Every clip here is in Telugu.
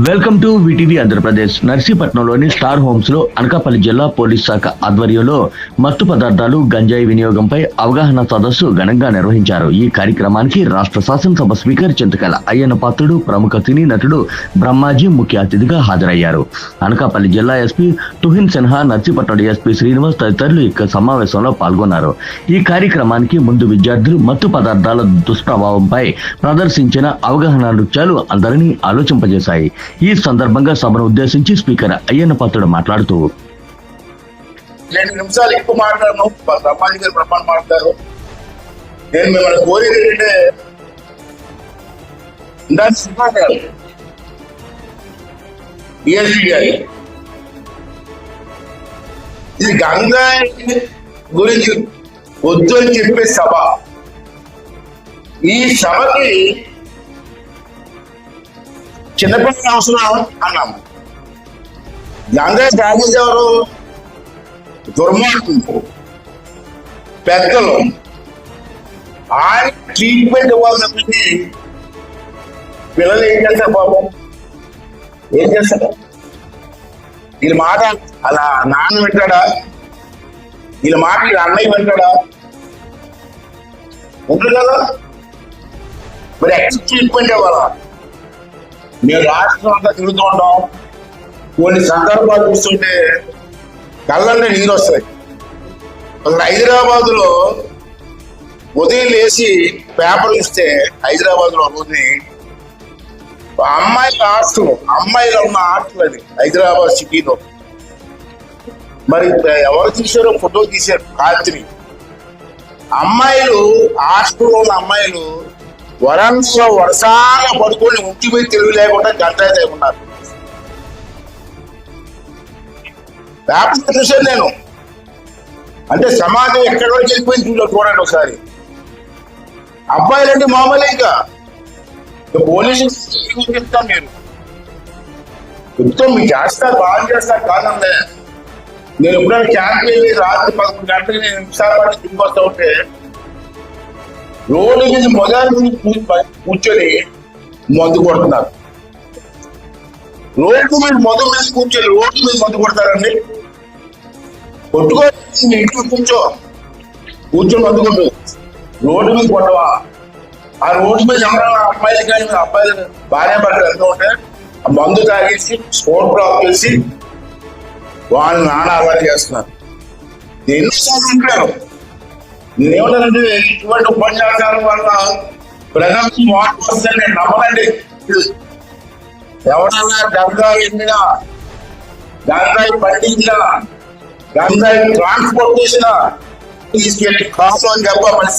Welcome to VTV Andhra Pradesh. నర్సీపట్నంలోని స్టార్ హోమ్స్ లో అనకాపల్లి జిల్లా పోలీస్ శాఖ ఆధ్వర్యంలో మత్తు పదార్థాలు గంజాయి వినియోగంపై అవగాహన సదస్సు ఘనంగా నిర్వహించారు. ఈ కార్యక్రమానికి రాష్ట్ర శాసనసభ స్పీకర్ చింతకాయల అయ్యన్న పాత్రుడు, ప్రముఖ సినీ నటుడు బ్రహ్మాజీ ముఖ్య అతిథిగా హాజరయ్యారు. అనకాపల్లి జిల్లా ఎస్పీ తుహిన్ సిన్హా, నర్సీపట్నం ఎస్పీ శ్రీనివాస్ తదితరులు ఈ సమావేశంలో పాల్గొన్నారు. ఈ కార్యక్రమానికి ముందు విద్యార్థులు మత్తు పదార్థాల దుష్ప్రభావంపై ప్రదర్శించిన అవగాహన నృత్యాలు అందరినీ ఆలోచింపజేశాయి. ఈ సందర్భంగా సభను ఉద్దేశించి స్పీకర్ అయ్యన్న పాత్రుడు మాట్లాడుతూ 2 నిమిషాలు ఎక్కువ మాట్లాడను, బ్రహ్మాజీ గారు బ్రహ్మాండ మాట్లాడారు. నేను మిమ్మల్ని కోరేది ఏంటంటే డిఎస్పీ గారు ఇది గంజాయి గురించి వద్దు అని చెప్పే సభ. ఈ సభకి చిన్నపిల్లల అవసరం అన్నాము. గంజాయి తాగేసేవారు దుర్మార్గులు, పెద్దలు. ఆయన ట్రీట్మెంట్ ఇవ్వాల్సి పిల్లలు ఏం చేస్తారు పాపం, ఏం చేస్తారు? వీళ్ళ మాట అలా నాన్న వింటాడా? వీళ్ళ మాట వీళ్ళ అన్నయ్య వింటాడా? ఉంటుంది కదా. మరి ఎక్కడ ట్రీట్మెంట్ ఇవ్వాలా? మేము రాష్ట్రం అంతా తిరుగుతూ ఉంటాం. కొన్ని సందర్భాలు చూస్తుంటే కళ్ళంటే నీళ్ళు వస్తాయి. హైదరాబాద్ లో ఉదయం లేచి పేపర్ ఇస్తే హైదరాబాద్ లో రోజుని అమ్మాయిల హాస్టల్, అమ్మాయిలు ఉన్న హాస్టల్ అది హైదరాబాద్ సిటీలో. మరి ఎవరు తీశారో ఫోటో తీశారు రాత్రి. అమ్మాయిలు హాస్టల్లో ఉన్న అమ్మాయిలు వరంలో వరసాగా పడుకొని ఉంటిపోయి తెలివి లేకుండా గంటాయి లేకున్నారు. పేపర్ చూశాను నేను. అంటే సమాజం ఎక్కడో వెళ్ళిపోయింది చూడండి ఒకసారి. అబ్బాయిలంటే మామూలే. ఇంకా పోలీసు చెప్తాను, మీరు చెప్తాం, మీకు చేస్తారు, బాగా చేస్తారు. కాదంటే నేను ఎప్పుడైనా క్యాంప్ వెళ్ళి రాత్రి 11 గంటలకు నేను విశాఖపట్నం దిగిపోతా ఉంటే రోడ్డు మీద మొదలు కూర్చొని మందు కొడుతున్నారు. రోడ్డు మీద మొదలు మీద కూర్చొని రోడ్డు మీద మందు కొడతారండి. కొట్టుకో, ఇంట్లో కూర్చొని మందు కొట్టు. రోడ్డు మీద కొట్టవా? ఆ రోడ్డు మీద ఎవరైనా అమ్మాయిలు కానీ అబ్బాయిలు భార్య భర్తలు వెళ్తూ ఉంటే ఆ మందు తాగేసి స్పోర్ట్ బ్లాక్ చేసి వాళ్ళు నాన్న అలవాటు చేస్తున్నారు. ఎన్నోసార్లు ఉంటారు. నేనేమంటానంటే ఇటువంటి ఉపన్యాసాల వల్ల ప్రజలకు మార్పు వస్తుందని నేను నమ్మనండి. ఎవరన్నా గంజాయి ఎండినా, గంజాయి పండించినా, గంజాయి ట్రాన్స్పోర్ట్ చేసినా తీసుకెళ్ళి కాసు అని చెప్పమని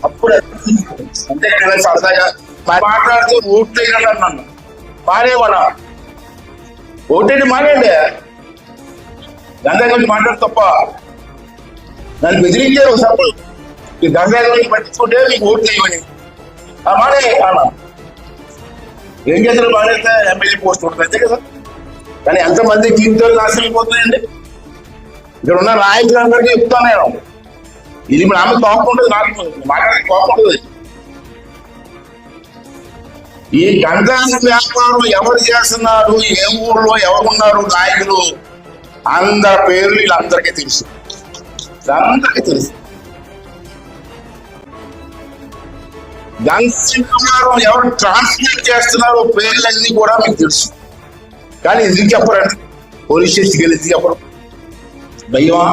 అప్పుడు అంటే సరదాగా మాట్లాడితే ఓట్లు నన్ను మానేవాడా? ఓటేది మానేయండి. గంజాయి గురించి మాట్లాడు తప్ప నన్ను బెదిరించారు ఒకసారి. ఈ గంజాయి గురించి పట్టించుకుంటే మీకు ఓట్లు చేయమని మానే అన్నా. ఏం చేస్తారు? మానేస్తే ఎమ్మెల్యే పోస్ట్ ఉంటుంది అంతే కదా. కానీ ఎంతమంది జీవితాలు నాశనం అయిపోతున్నాయండి. ఇక్కడ ఉన్న నాయకులందరికీ చెప్తాను నేను. ఇది ఆమె తోకుంటుంది, నాకు మాట్లాడి తోకుంటుంది. ఈ గంజాయి వ్యాపారం ఎవరు చేస్తున్నారు, ఏ ఊళ్ళో ఎవరున్నారు నాయకులు, అందరి పేర్లు వీళ్ళందరికీ తెలుసు. అందరికీ తెలుసు. గంజాయి వ్యాపారం ఎవరు ట్రాన్స్లేట్ చేస్తున్నారో పేర్లన్నీ కూడా మీకు తెలుసు. కానీ ఎందుకు చెప్పరండి? పోలీస్ స్టేషన్కి వెళ్ళి ఎందుకు చెప్పరు? భయమా?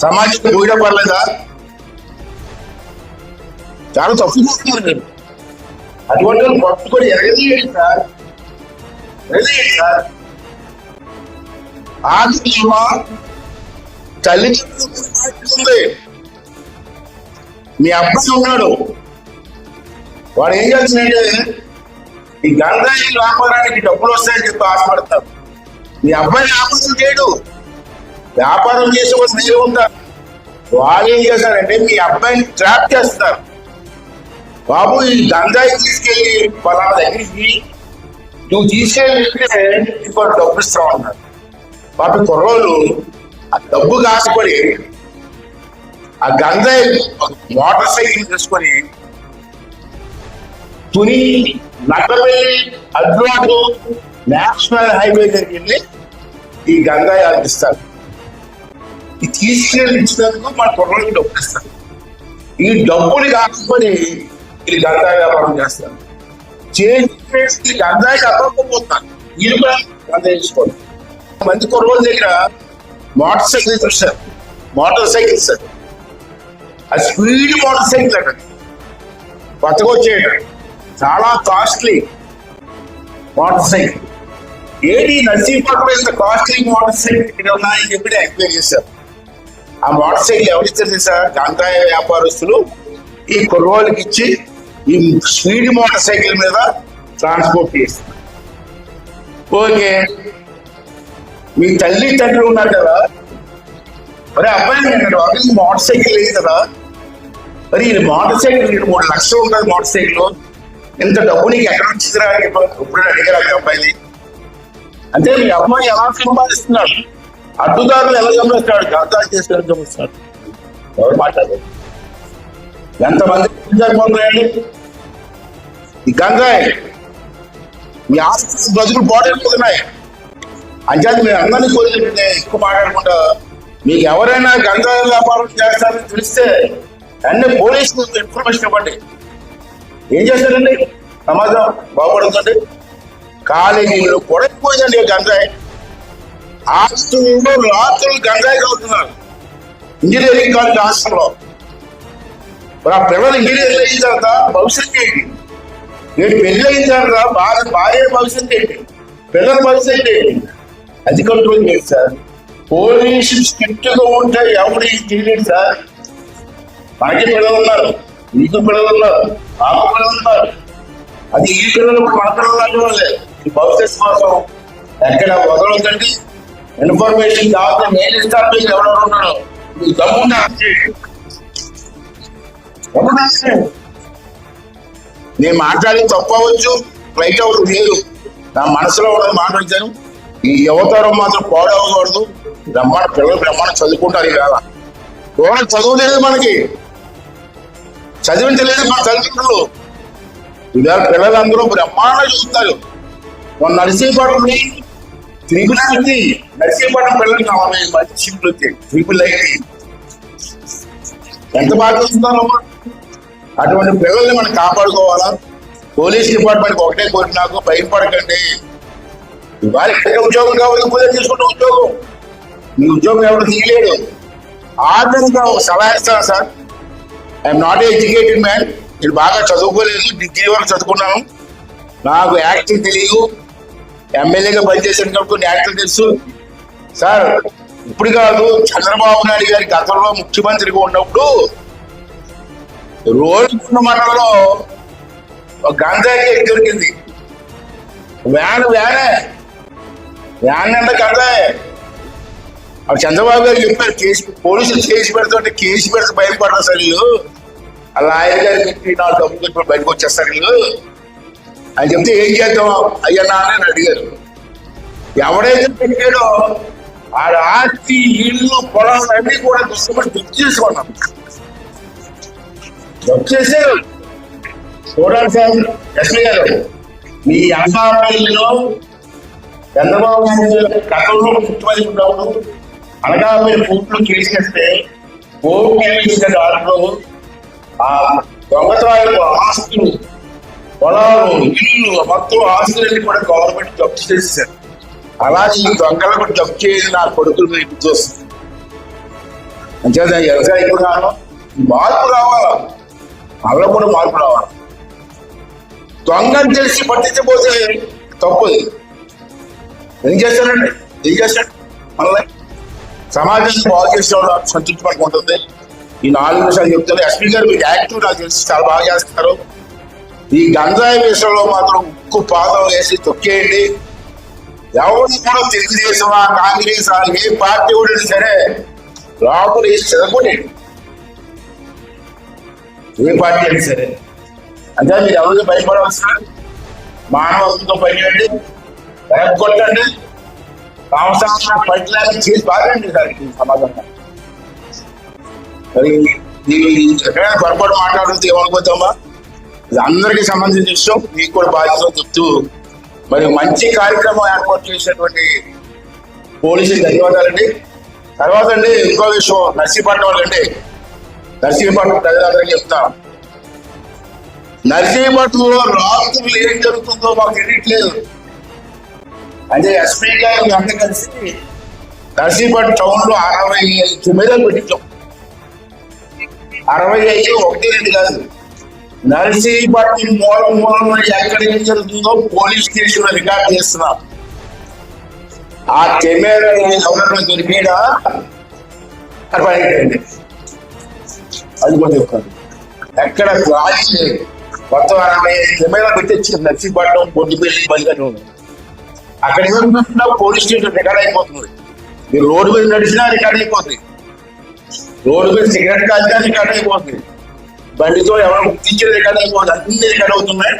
సమాజం పోయినా పర్లేదా? చాలా తప్పు చేస్తున్నారు మీరు. అటువంటి వాళ్ళు పట్టుకొని ఎరగదీయండి సార్, ఎరగదీయండి సార్. ఆదిమా తల్లిదండ్రులు మీ అబ్బాయి ఉన్నాడు, వాడు ఏం చేస్తున్నాడే ఈ గంజాయి వ్యాపారానికి డబ్బులు వస్తాయని చెప్పి ఆశపడతారు. మీ అబ్బాయి వ్యాపారం చేయడు, వ్యాపారం చేసే వాళ్ళు మీరు ఉంటారు. వాళ్ళు ఏం చేస్తారంటే మీ అబ్బాయిని ట్రాప్ చేస్తారు. బాబు ఈ గంజాయి తీసుకెళ్ళి పలానా దగ్గరికి నువ్వు తీసుకెళ్ళి ఇంకో డబ్బు ఇస్తావు అన్నారు. పాప కుర్రోళ్ళు ఆ డబ్బుకి ఆశపడి ఆ గంజాయి మోటార్ సైకిల్ తీసుకొని తుని నక్కపల్లి అడ్వాటు నేషనల్ హైవే దగ్గరికి వెళ్ళి ఈ గంజాయి అందిస్తారు. ఈ తీసుకెళ్ళి ఇచ్చినందుకు మన కుర్రలకి డబ్బులు ఇస్తారు. ఈ డబ్బులు కాకపోతే ఇది గంజాయి వ్యాపారం చేస్తారు. చేసి గంజాయికి అవ్వకపోతున్నారు. వీళ్ళు కూడా గంజాయి తీసుకోండి. మంచి కుర్రోళ్ళ దగ్గర మోటార్ సైకిల్ చూస్తారు. మోటార్ సైకిల్ సార్, ఆ స్పీడ్ మోటార్ సైకిల్ అండి, కొత్తగా వచ్చేయండి, చాలా కాస్ట్లీ మోటార్ సైకిల్. ఏది నర్సీపట్నం ఇంత కాస్ట్లీ మోటార్ సైకిల్ ఉన్నాయని చెప్పి ఎంక్వైరీ చేశారు. ఆ మోటార్ సైకిల్ ఎవరిస్తారు సార్? గంజాయి వ్యాపారస్తులు ఈ కుర్రోళ్ళకి ఇచ్చి ఈ స్పీడ్ మోటార్ సైకిల్ మీద ట్రాన్స్పోర్ట్ చేస్తారు. ఓకే, మీ తల్లి తండ్రి ఉన్నారు కదా, మరి అబ్బాయి మోటార్ సైకిల్ లేదు కదా, మరి ఈ మోటార్ సైకిల్ 3 లక్షలు ఉంటుంది మోటార్ సైకిల్, ఇంత డబ్బు నీకు ఎక్కడ వచ్చిందిరా ఇప్పుడు అడిగారు మీ అబ్బాయిని. అంటే మీ అబ్బాయి ఎలా సంపాదిస్తున్నాడు, అడ్డుదారులు ఎలా గమనిస్తాడు, గంజాయి చేసి ఎలా గమనిస్తాడు? ఎవరు మాట్లాడారు? ఎంతమంది జరుగుతున్నాయండి ఈ గంజాయి? మీ ఆస్తి బతుకులు పోటైపోతున్నాయి. అంచేది మీరు అందరినీ కోరుకుంటే ఎక్కువ మాట్లాడకుండా, మీకు ఎవరైనా గంజాయి వ్యాపారం చేస్తారని తెలిస్తే అన్ని పోలీసులకు ఇన్ఫర్మేషన్ ఇవ్వండి. ఏం చేస్తారండి? సమాజం బాగుపడుతుంది. కాలేజీలో కూడా ఎక్కువైందండి గంజాయి. హాస్టల్లో రాత్రులు గంజాయి అవుతున్నారు. ఇంజనీరింగ్ కాలేజ్ హాస్టల్లో మరి ఆ పిల్లలు ఇంజనీరింగ్ అయిన తర్వాత భవిష్యత్తు ఏంటి? నేను పెళ్లి అయిన తర్వాత భార్య భవిష్యత్తు ఏంటి? పిల్లల భవిష్యత్తు ఏంటి? అది కంట్రోల్ చేయండి సార్. పోలీసు స్ట్రిక్ట్ గా ఉంటే ఎవరు తెలియదు సార్. మనకి పిల్లలు ఉన్నారు, మీకు పిల్లలు ఉన్నారు, మాకు పిల్లలు ఉన్నారు. అది ఈ పిల్లలు మన పిల్లలు లాంటి వాళ్ళే. ఈ భవిష్యత్తు కోసం ఎక్కడ వదలొద్దండి. ఇన్ఫర్మేషన్ కావాలి, నేను ఇస్తాను. మీకు ఎవరెవరు ఉన్నాడు మీకు దమ్ముంటే నేను మాట్లాడి తప్పవచ్చు, రైట్ అవ్వదు లేదు. నా మనసులో ఉన్నది మాట్లాడతాను. ఈ యువతరం మాత్రం పాడవకూడదు. పిల్లలు బ్రహ్మాండం చదువుకుంటారు. ఇవాళ ఎవరైనా చదువులేదు, మనకి చదివించలేదు మన తల్లిదండ్రులు. ఇవాళ పిల్లలందరూ బ్రహ్మాండం చూస్తారు. మన నర్సీపట్నం త్రిపుల్ ఐటీ, నర్సీపట్నం పిల్లలకి కావాలి మంచి షిప్లు త్రిపుల్ ఐటీ ఎంత బాగా చూస్తున్నారు. అటువంటి పిల్లల్ని మనం కాపాడుకోవాలా. పోలీస్ డిపార్ట్మెంట్ ఒకటే కోరి, నాకు భయపడకండి. ఇవాళ ఎక్కడ ఉద్యోగం కావాలి, ఉద్యోగం తీసుకుంటే ఉద్యోగం, మీ ఉద్యోగం ఎవరు తీయలేడు. ఆర్థికంగా ఒక సలహా ఇస్తాను sir. I'm not educated man. నేను బాగా చదువుకోలేదు, డిగ్రీ వరకు చదువుకున్నాను. నాకు యాక్టింగ్ తెలియదు. ఎమ్మెల్యేగా పనిచేసాను కాబట్టి యాక్టింగ్ తెలుసు సార్. ఇప్పుడు కాదు, చంద్రబాబు నాయుడు గారి గతంలో ముఖ్యమంత్రిగా ఉన్నప్పుడు రోడ్డుకున్న మండలంలో ఒక గంజాయి దొరికింది. వ్యాన్ అంటే గంజాయి. అప్పుడు చంద్రబాబు గారు చెప్పారు, కేసు పోలీసులు కేసు పెడుతుంటే కేసు పెడితే బయటపడరు సార్ వీళ్ళు. ఆ లాయర్ గారు చెప్పి 4 డబ్బులు చెప్పి బయటకు వచ్చేస్తారు వీళ్ళు అని చెప్తే ఏం చేద్దాం అయ్యా నాన్న అడిగారు. ఎవడైతే పెట్టాడో ఆ ఆస్తి, ఇల్లు, పొలాలు అన్ని కూడా కష్టపడి దుఃఖ చేసుకున్నాం. వచ్చేసారు. చూడండి సార్ ఎస్పీ గారు, మీ అనకాపల్లిలో చంద్రబాబు నాయుడు గతంలో ముఖ్యమంత్రి ఉన్నప్పుడు అనకాపల్లి కోర్టులో కేసు వేస్తే దాంట్లో ఆ దొంగతనాలకు ఆస్తులు, పొలాలు, ఇల్లు, మొత్తం ఆస్తులన్నీ కూడా గవర్నమెంట్ జప్తు చేసేసారు. అలాగే ఈ దొంగలకు జప్తు చేయని నా కొడుకులు మీకు చూస్తుంది. అంచేత వ్యవసాయం కూడా మార్పు రావాలా, అలా కూడా మార్పు రావాలి. దొంగని తెలిసి పట్టించబోతే తప్పదు. ఏం చేస్తారండి? ఏం చేస్తాడు? మళ్ళీ సమాజాన్ని బాగు చేసేవాళ్ళు సంతృప్తి పడుకుంటుంది. ఈ 4 నిమిషాలు చెప్తారు. ఎస్పీ గారు మీకు యాక్టివ్ నాకు తెలిసి చాలా బాగా చేస్తారు. ఈ గంజాయి విషయంలో మాత్రం ఉక్కు పాదం వేసి తొక్కేయండి. ఎవరు కూడా తెలుగుదేశం, కాంగ్రెస్, ఏ పార్టీ కూడా సరే లోపల వేసి చదవకండి. ఏ పార్టీ అయినా సరే అంటే మీరు ఎవరికి భయపడవలసిన మానవత్వంతో పనిచేయండి, కొట్టండి, సంవత్సరం పట్ల చేసి బాగండి సార్ సమాజంగా. మరి ఎక్కడైనా పొరపాటు మాట్లాడితే ఏమనుకోతామా? ఇది అందరికీ సంబంధించిన విషయం, మీకు కూడా బాధ్యత చెప్తూ మరి మంచి కార్యక్రమం ఏర్పాటు చేసినటువంటి పోలీసులకు ధన్యవాదాలండి. తర్వాత అండి ఇంకో విషయం, నర్సీపట్నం వాళ్ళండి, నర్సీపట్నం ప్రజలందరికీ చెప్తాం, నర్సీపట్నంలో రాత్రులు ఏం జరుగుతుందో మాకు తెలియట్లేదు. అంటే ఎస్పీ గారు అంతా కలిసి నర్సీపట్నం టౌన్ లో 65 కెమెరాలు పెట్టించాం. 65 ఒకటి రెండు కాదు. నర్సీపట్నం మూలంలో ఎక్కడ ఏం జరుగుతుందో పోలీస్ స్టేషన్ లో రికార్డ్ చేస్తున్నాం. ఆ కెమెరా ఎవరైనా దొరికేదా అది కూడా చెప్తాను. ఎక్కడ రాజీ లేదు. మొత్తం 65 కెమెరా పెట్టించి నర్సీపట్నం పొద్దుపల్లి బయట అక్కడ ఏమన్నా పోలీస్ స్టేషన్ రికార్డ్ అయిపోతుంది. మీరు రోడ్డు మీద నడిచినా రికార్డ్ అయిపోతుంది, రోడ్డు మీద సిగరెట్ కాల్చినా రికార్డ్ అయిపోతుంది, బండితో ఎవరైనా గుర్తించిన రికార్డ్ అయిపోతుంది, అన్ని రికార్డ్ అవుతున్నాయి.